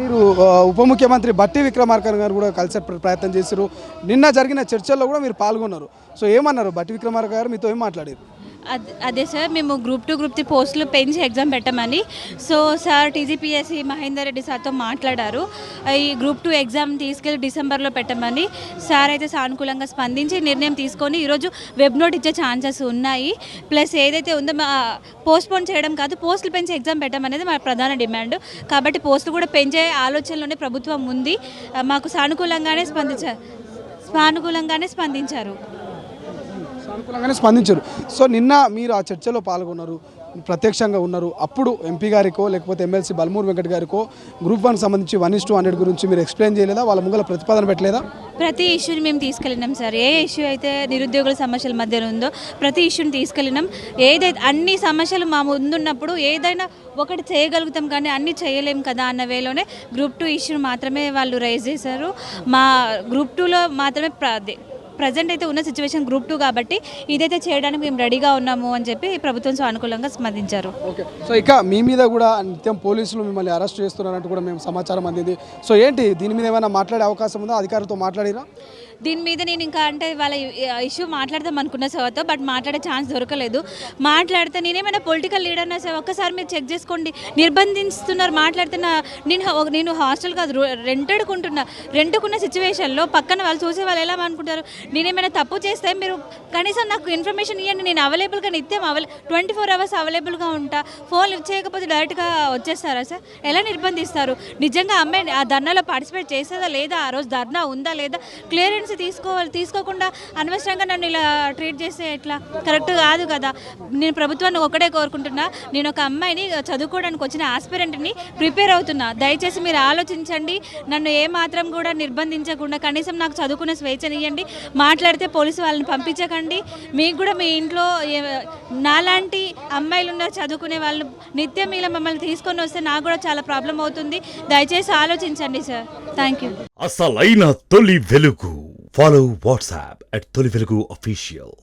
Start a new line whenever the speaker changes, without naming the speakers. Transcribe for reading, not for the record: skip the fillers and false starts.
మీరు ఉప ముఖ్యమంత్రి బట్టి విక్రమార్క గారు కూడా కలిసే ప్రయత్నం చేశారు. నిన్న జరిగిన చర్చల్లో కూడా మీరు పాల్గొన్నారు. సో ఏమన్నారు బట్టి విక్రమార్క గారు, మీతో ఏం మాట్లాడారు?
అదే సార్, మేము గ్రూప్ 2 గ్రూప్ 3 పోస్టులు పెంచి ఎగ్జామ్ పెట్టమని so sir TGPSC Mahender Reddy సార్తో మాట్లాడారు. ఈ గ్రూప్ 2 ఎగ్జామ్ తీసుకెళ్ళి డిసెంబర్లో పెట్టమని సార్ అయితే సానుకూలంగా స్పందించి నిర్ణయం తీసుకొని ఈరోజు వెబ్ నోట్ ఇచ్చే ఛాన్సెస్ ఉన్నాయి. ప్లస్ ఏదైతే ఉందో పోస్ట్పోన్ చేయడం కాదు, పోస్టులు పెంచి ఎగ్జామ్ పెట్టమనేది మా ప్రధాన డిమాండ్. కాబట్టి పోస్టులు కూడా పెంచే ఆలోచనలోనే ప్రభుత్వం ఉంది. మాకు సానుకూలంగానే స్పందించారు.
సానుకూలంగానే స్పందించారు. సో నిన్న మీరు ఆ చర్చలో పాల్గొన్నారు, ప్రత్యక్షంగా ఉన్నారు. అప్పుడు ఎంపీ గారికో లేకపోతే ఎమ్మెల్సీ బల్మూరు వెంకట్ గారికో గ్రూప్ 1 సంబంధించి 1:100 గురించి మీరు ఎక్స్ప్లెయిన్ చేయలేదా? వాళ్ళ ముంగల ప్రతిపాదన పెట్టలేదా?
ప్రతి ఇష్యూని మేము తీసుకెళ్ళినాం సార్. ఏ ఇష్యూ అయితే నిరుద్యోగుల సమస్యల మధ్య ఉందో ప్రతి ఇష్యూని తీసుకెళ్ళినాం. ఏదైతే అన్ని సమస్యలు మా ముందున్నప్పుడు ఏదైనా ఒకటి చేయగలుగుతాం కానీ అన్నీ చేయలేం కదా అన్న వేలోనే గ్రూప్ 2 ఇష్యూని మాత్రమే వాళ్ళు రైజ్ చేశారు. మా గ్రూప్ 2లో మాత్రమే ప్రజెంట్ అయితే ఉన్న సిచ్యువేషన్ గ్రూప్ 2 కాబట్టి ఇదైతే చేయడానికి మేము రెడీగా ఉన్నాము అని చెప్పి ప్రభుత్వం అనుకూలంగా స్పందించారు.
ఓకే. సో ఇక మీ మీద కూడా నిత్యం పోలీసులు మిమ్మల్ని అరెస్ట్ చేస్తున్నారంటూ కూడా మేము సమాచారం అందింది. సో ఏంటి దీని మీద ఏమైనా మాట్లాడే అవకాశం ఉందా? అధికారులతో మాట్లాడిరా?
దీని మీద నేను ఇంకా అంటే వాళ్ళ ఇష్యూ మాట్లాడదాం అనుకున్న సార్తో, బట్ మాట్లాడే ఛాన్స్ దొరకలేదు. మాట్లాడితే నేనేమైనా పొలిటికల్ లీడర్నా సార్, ఒక్కసారి మీరు చెక్ చేసుకోండి. నిర్బంధిస్తున్నారు మాట్లాడితే నేను హాస్టల్ కాదు రెంట్కున్న సిచ్యువేషన్లో పక్కన వాళ్ళు చూసే వాళ్ళు ఎలా అనుకుంటారు? నేనేమైనా తప్పు చేస్తే మీరు కనీసం నాకు ఇన్ఫర్మేషన్ ఇవ్వండి. నేను అవైలబుల్గా నిత్యం 24 hours అవైలబుల్గా ఉంటా. ఫోన్ లిఫ్ట్ చేయకపోతే డైరెక్ట్గా వచ్చేస్తారా సార్? ఎలా నిర్బంధిస్తారు? నిజంగా అమ్మాయి ఆ ధర్నాలో పార్టిసిపేట్ చేసేదా లేదా, ఆ రోజు ధర్నా ఉందా లేదా, క్లియరెన్స్ తీసుకోకుండా అనవసరంగా నన్ను ఇలా ట్రీట్ చేస్తే ఎట్లా? కరెక్ట్ కాదు కదా. నేను ప్రభుత్వాన్ని ఒకటే కోరుకుంటున్నా, నేను ఒక అమ్మాయిని చదువుకోవడానికి వచ్చిన ఆస్పిరెంట్ని ప్రిపేర్ అవుతున్నా. దయచేసి మీరు ఆలోచించండి. నన్ను ఏమాత్రం కూడా నిర్బంధించకుండా కనీసం నాకు చదువుకునే స్వేచ్ఛనివ్వండి. మాట్లాడితే పోలీసు వాళ్ళని పంపించకండి. మీకు కూడా మీ ఇంట్లో నాలాంటి అమ్మాయిలు ఉన్నారు చదువుకునే వాళ్ళు, నిత్యం ఇలా మమ్మల్ని తీసుకొని వస్తే నాకు కూడా చాలా ప్రాబ్లం అవుతుంది. దయచేసి ఆలోచించండి సార్. Thank you.
అసలైన తొలి వెలుగు. Follow WhatsApp at Toli Velugu Official.